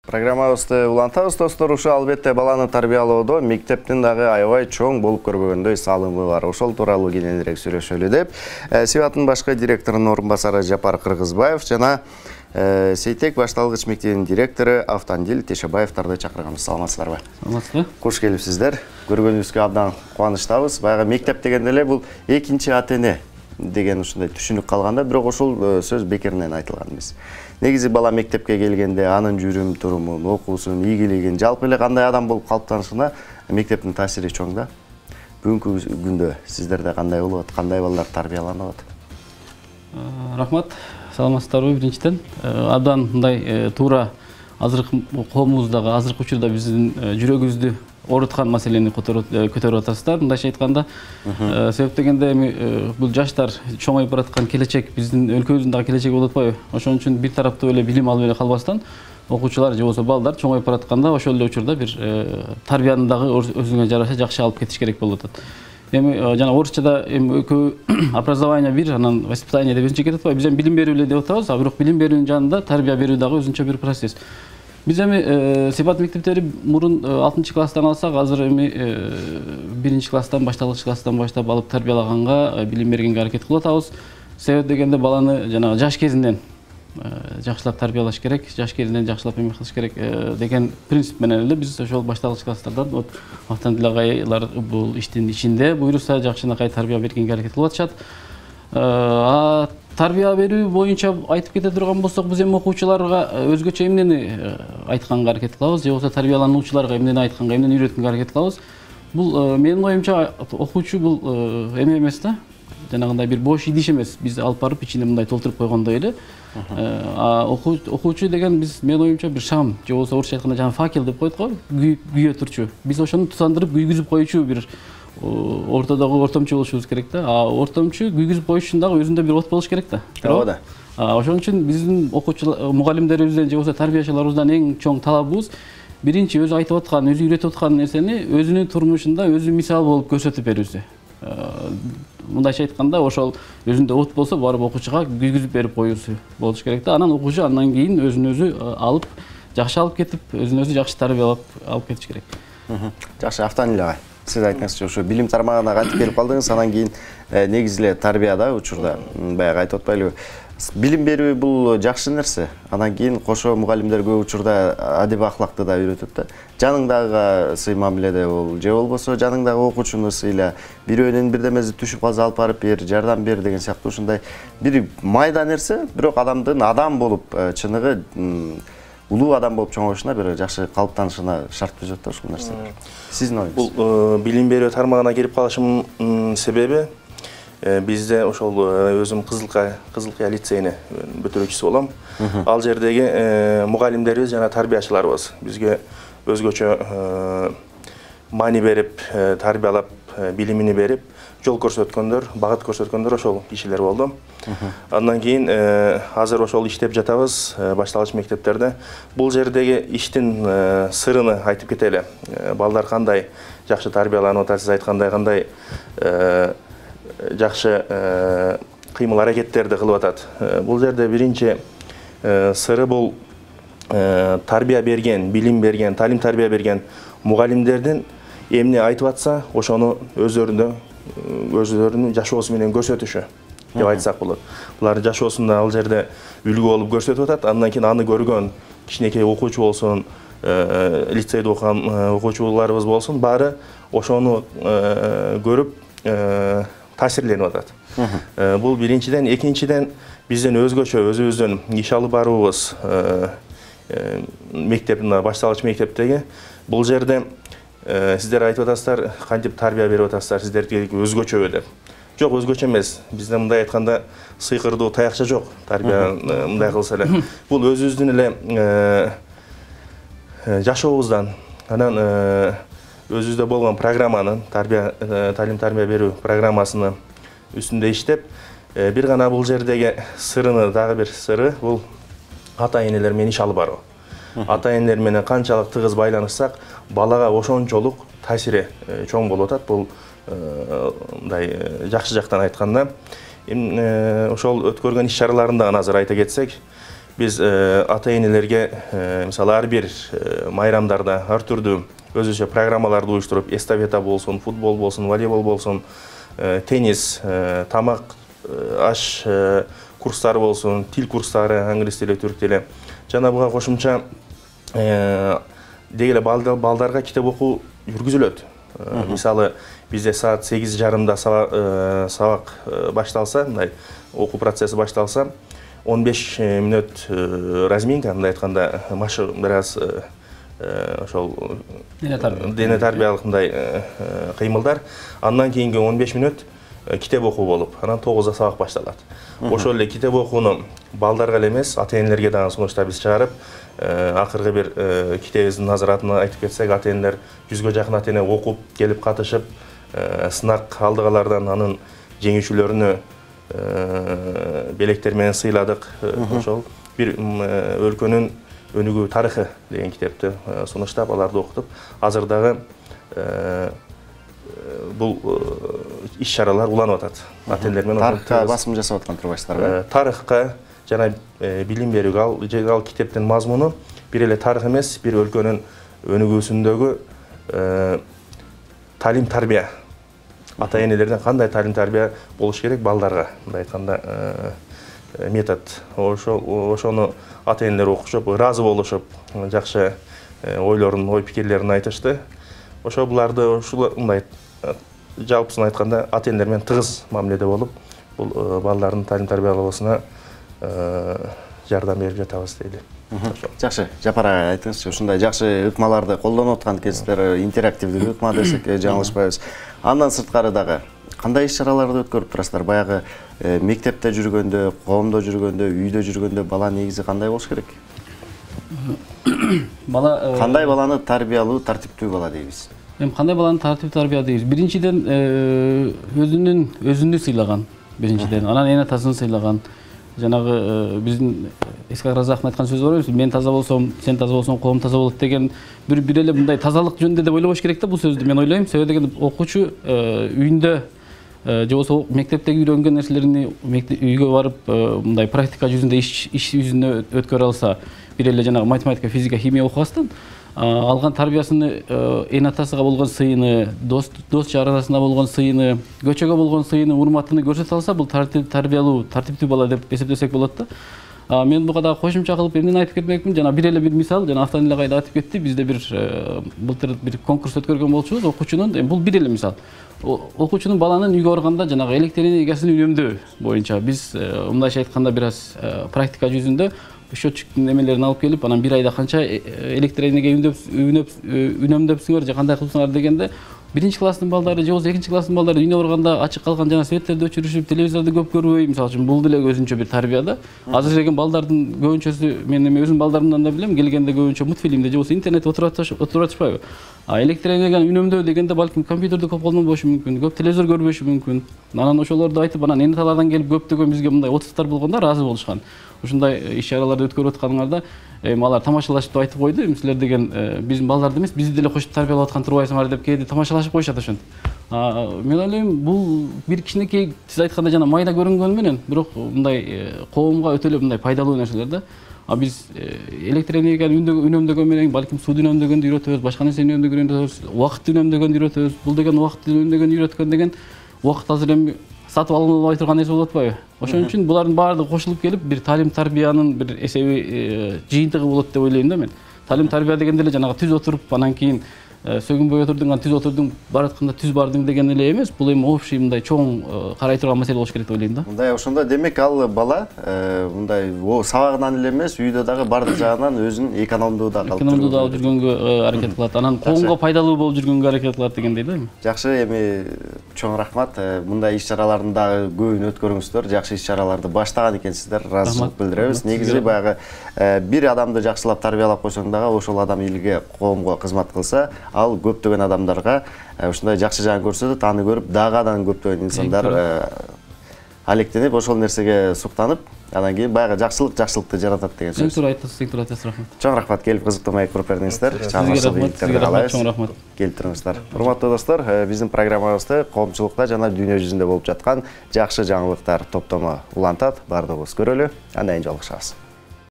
Программабызды улантабыз достор, ушул албетте баланы тарбиялоодо мектептин дагы аябай чоң болуп көрбөгөндөй салымы бар. Ошол тууралуу кененирээк сүйлөшөлү деп, Сибаттын башкы директорунун орун басары Жапар Кыргызбаев жана Сейтек башталгыч мектебинин директору Автандил Тешебаевдарды чакырганбыз. Саламатсыздарбы? Саламатсызбы. Кош келипсиздер. Көргөнүбүзгө абдан кубанычтабыз. Баягы мектеп дегенде эле бул экинчи ата-эне деген ушундай түшүнүк калганда, бирок ошол сөз бекеринен айтылган эмес. Негизи бала мектепке келгенде анын жүрүм турумун, окуусун, ийгилигин, жалпы эле кандай адам болуп калыптанышына мектептин таасири чоң да. Бүгүнкү күндө сиздерде кандай болуп атат, кандай балдар тарбияланып атат? Рахмат. Саламатсыздарбы биринчиден. Абдан мындай туура азыркы коомубуздагы азыркы учурда биздин жүрөгүбүздү ооруткан маселени көтөрүп атасыздар. Мындайча айтканда, себеп дегенде бул жаштар чоңоюп бараткан келечек, биздин өлкөбүздүн дагы келечеги болуп атпайбы? Ошон үчүн бир тараптуу эле билим алып эле калбастан, окуучулар же болбосо балдар чоңоюп баратканда ошол эле учурда бир тарбияны дагы өзүнө жараша жакшы алып кетиш керек болуп атат. Эми жана орусчада образование бир, анан воспитание деп өзүнчө кетип атпайбы? Биз билим берүү эле деп атабыз, а бирок билим берүүнүн жанында тарбия берүү дагы өзүнчө бир процесс. Биз эми Сибат мектептери мурун 6 класстан алсак, азыр эми 1 класстан, башталгыч класстан баштап алып тарбиялаганга, билим бергенге аракет кылып атабыз. Себеп дегенде баланы жана жаш кезинен жакшылап тарбиялаш керек, жаш кезинен жакшылап эме кылыш керек деген принцип менен эле биз ошол башталгыч класстардан Автандил агайлар бул иштин ичинде буйруса жакшынакай тарбия бергенге аракет кылып атышат. Тарбия берүү боюнча айтып кете турган болсок, биз эми окуучуларга өзгөчө эмнени айтканга аракет кылабыз, же болбосо тарбиялануучуларга эмнени айтканга, эмнени үйрөткөнгө аракет кылабыз. Бул менин оюмча окуучу бул эме эмес да, жанагындай бир бош идиш эмес. Биз алып барып ичине мындай толтуруп койгондой эле. Окуучу деген биз менин оюмча бир шам, же болбосо орусча айтканда жана факел деп коет го, күйө турчу. Биз ошону тутандырып күйгүзүп коючу бир ортодогу ортомчу болушубуз керек да. Ортомчу күйгүзүп коюш үчүн дагы өзүндө бир от болуш керек да. Ооба да. Ошон үчүн биздин окуучулар, мугалимдерибизден же болбосо тарбиячыларыбыздан эң чоң талабыбыз биринчи өзү айтып аткан, өзү үйрөтүп аткан нерсени өзүнүн турмушунда өзү мисал болуп көрсөтүп берүүсү. Мындайча айтканда, ошол өзүндө от болсо, барып окуучуга күйгүзүп берип коюусу болуш керек да. Анан окуучу андан кийин өзүн өзү алып, жакшы алып кетип, өзүн өзү жакшы тарбиялап алып кетиш керек. Жакшы, Автандил агай. Сиз айтканыңызча, ошо билим тармагына кантип келип калдыңыз, анан кийин негизи эле тарбияда учурда баягы айтып атпайлыбы? Билим берүү бул жакшы нерсе. Анан кийин кошо мугалимдер көп учурда адеп ахлакты да үйрөтөт да. Жаныңдагыга сый мамиледе бол, же болбосо жаныңдагы окуучуну сыйла, бирөөнүн бирдемеси түшүп калса алып барып бер, жардам бер деген сыяктуу ушундай бир майда нерсе, бирок адамдын адам болуп чыныгы улуу адам болуп чоңоюшуна бир жакшы калыптанышына шарт түзөт да ушул нерсе. Сиздин оюңуз? Бул билим берүү тармагына кирип калышымдын себеби бизде ошол өзүм Кызылкая лицейини бүтүрүүчүсү болом. Ал жердеги мугалимдерибиз жана тарбиячыларыбыз бизге өзгөчө маани берип, тарбиялап, билимини берип, жол көрсөткөндөр, багыт көрсөткөндөр ошол кишилер болду. Андан кийин азыр ошол иштеп жатабыз башталгыч мектептерде. Бул жердеги иштин сырыны айтып кетели. Балдар кандай жакшы тарбияланып атат, сиз айткандай кандай жакшы кыймыл аракеттерди кылып атат. Бул жерде биринчи сыры бул тарбия берген, билим берген, талим тарбия берген мугалимдердин эмне айтып атса, ошону өзлөрүнүн жашоосу менен көрсөтүшү деп айтсак болот. Булар жашоосунда ал жерде үлгү болуп көрсөтүп атат. Андан кийин аны көргөн кичинекей окуучу болсун, лицейде окуган окуучуларыбыз болсун, баары ошону көрүп таасирленип атат. Бул биринчиден, экинчиден бизден өзгөчө өзүбүздүн иш алып баруубуз мектептин башталгыч мектептеги бул жерде сиздер айтып атасыздар, кантип тарбия берип атасыздар, сиздерге өзгөчө деп. Жок, өзгөчө эмес. Бизде мындай айтканда сыйкырдуу таякча жок. Тарбия мындай кылса эле. Бул өзүбүздүн эле жашообуздан, анан өзүбүздө болгон программанын, талим тарбия берүү программасынын үстүндө иштеп, бир гана бул жердеги сырыны, дагы бир сыры бул ата-энелер менен иш алып баруу. Ата-энелер менен канчалык тыгыз байланышсак, балага ошончолук таасири чоң болуп атат. Бул мындай жакшы жактан айтканда, ошол өткөргөн иш чараларында азыр айта кетсек, Biz ата-энелерге мисалы ар бир майрамдарда ар түрдүү өзүнчө программаларды уюштуруп, эстафета болсун, футбол болсун, волейбол болсун, теннис, тамак, аш курстары болсун, тил курстары, англис тили, түрк тили. Жана буга кошумча дегеле балдарга китеп окуу жүргүзүлөт. Мисалы бизде саат 8:30 сабак башталса, мындай окуу процесси башталса, 15 мүнөт разминка, мындай айтканда, машы бираз ошол дене тарбиялык мындай кыймылдар. Андан кийинки 15 мүнөт китеп окуу болуп, анан 9-да сабак башталат. Ошол эле китеп окууну балдарга эле эмес, ата-энелерге дагы сунуштар биз чыгарып, акыркы бир китебибиздин назаратын айтып кетсек, ата-энелер 100га жакын ата-эне окуп, келип катышып, сынак алдыгалардан анын жеңүүчүлөрүнө белектер менен сыйладык. Ошол бир өлкөнүн өнүгүү тарыхы деген китепти сунуштап, аларды окутуп, азыр дагы бул иш-чаралар уланып атат. Ата-энелер менен тарыхка басым жасап аткан турбайсыздарбы? Тарыхка жана билим берүүгө ал китептин мазмуну бир эле тарых эмес, бир өлкөнүн өнүгүүсүндөгү талим тарбия. Ата-энелерден кандай талим тарбия болуш керек балдарга, мындай айтканда метод. Ошону ата-энелер окушуп, ыраазы болушуп, жакшы ойлорун, ой пикирлерин айтышты. Ошо буларды мындай жалпысын айтканда ата-энелер менен тыгыз мамиледе болуп, бул балдардын талим тарбиялоосуна жардам берип жатабыз дейли. Жакшы, Жапар ага айтыңызчы, ушундай жакшы ыкмаларды колдонуп аткан кездер, интерактивдүү ыкма десек жаңылышпайбыз. Андан сырткары дагы кандай иш-чараларды өткөрүп турасыздар? Баягы мектепте жүргөндө, коомдо жүргөндө, үйдө жүргөндө бала негизи кандай болуш керек? Бала кандай баланы тарбиялуу, тартиптүү бала дейбиз? Кандай баланы тартиптүү тарбия дейбиз? Биринчиден өзүнү сыйлаган, биринчиден. Анан эне атасын сыйлаган. Жанагы биздин Эскак Разаховдун айткан сөзү бар эмеспи? Мен таза болсом, сен таза болсоң, коом таза болот деген бир эле мындай тазалык жөнүндө деп ойлобош керек да бул сөздү. Мен ойлойм, себеби дегенде окуучу үйүндө же болбосо мектептеги үйрөнгөн нерселерин үйгө барып мындай практика жүзүндө иш жүзүндө өткөрө алса, бир эле жанагы математика, физика, химия окубастан алган тарбиясыны, эне атасыга болгон сыйыны, дос жар арасында болгон сыйыны, көчөгө болгон сыйыны, урматыны көрсөтө алса, бул тарбиялуу, тартиптүү бала деп эсептесек болот да. Мен буга дагы кошумча кылып эмнени айтып кетмекмин? Жана бир эле бир мисал, жана Автанил агай да айтып кетти. Бизде бир былтыр бир конкурс өткөргөн болчубуз, окуучунун, бул бир эле мисал. Окуучунун баланын үйгө барганда жанагы электр энергиясын үнөмдөө боюнча биз мындайча айтканда бир аз практика жүзүндө счетчиктин эмелерин алып келип, анан бир айда канча электр энергия үнөмдөпсүңөр же кандай кылсыңар дегенде, биринчи класстын балдары же болбосо экинчи класстын балдары үйүнө барганда ачык калган жана светтерди өчүрүшүп, телевизорду көп көрбөй, мисалы үчүн бул деле өзүнчө бир тарбия да. Азыр деген балдардын көбүнчөсү, мен эми өзүм балдарымдан да билем, келгенде көбүнчө мультфильмде же болбосо интернетте отуратышпайбы? Электр энергияны үнөмдөө дегенде балким компьютерди көп колдонбошу мүмкүн, көп телевизор көрбөшү мүмкүн. Анан ошолорду айтып, анан эне аталардан келип көптөгөн бизге мындай отуздар болгондо ыраазы болушкан. Ушундай иш-чараларды өткөрүп атканыңарда алар тамашалашып айтып койду. Силер деген биздин балдарды эмес, бизди деле кошуп тарбиялап аткан турбайсыңар деп кээде тамашалашып коюшат ошентип. Мен ойлойм, бул бир кичинекей, сиз айткандай жана майда көрүнгөнү менен, бирок мындай коомго өтө эле мындай пайдалуу нерселер да. Биз электр энергияны үнөмдөгөн менен балким сууду үнөмдөгөндү үйрөтөбүз, башка нерсени үнөмдөгөндү үйрөтөбүз, убакытты үнөмдөгөндү үйрөтөбүз. Бул деген убакытты үнөмдөгөндү үйрөткөн деген убакыт азыр эми сатып алынбай турган нерсе болуп атпайбы? Ошон үчүн булардын баардыгы кошулуп келип, бир талим тарбиянын бир эсеби, жыйынтыгы болот деп ойлойм да мен. Талим тарбия дегенде эле жанагы түз отуруп, анан кийин сөгүнбөй отурдуң, түз отурдуң, баратканда түз бардың деген эле эмес. Бул эми общий мындай чоң карай турган маселе болуш керек деп ойлойм да. Мындай ошондо демек ал бала мындай сабагынан эле эмес, үйдө дагы бардык жагынан өзүн экономдуу да алып жүргөнгө аракет кылат. Анан коомго пайдалуу болуп жүргөнгө аракет кылат дегендей да эми. Жакшы, эми чоң рахмат. Мындай иш-чаралардын дагы көбүн өткөрүңүздөр. Жакшы иш-чараларды баштаган экенсиздер. Ыраазычылык билдиребиз. Негизи баягы бир адамды жакшылап тарбиялап койсоң дагы ошол адам элге, коомго кызмат кылса, ал көптөгөн адамдарга ушундай жакшы жагын көрсөтөт, аны көрүп дагы анан көптөгөн инсандар алектенип, ошол нерсеге суктанып, анан кийин баягы жакшылыкты жаратат деген сөз. Эң туура айттыңыз, рахмат. Чоң рахмат, келип кызыктуу маек куруп бердиңиздер. Сизге рахмат, чоң рахмат. Келип туруңуздар. Урматтуу достор, биздин программабызды коомчулукта жана дүйнө жүзүндө болуп жаткан жакшы жаңылыктар топтому улантат. Бардыгыбыз көрөлү, андан кийин жолугушабыз.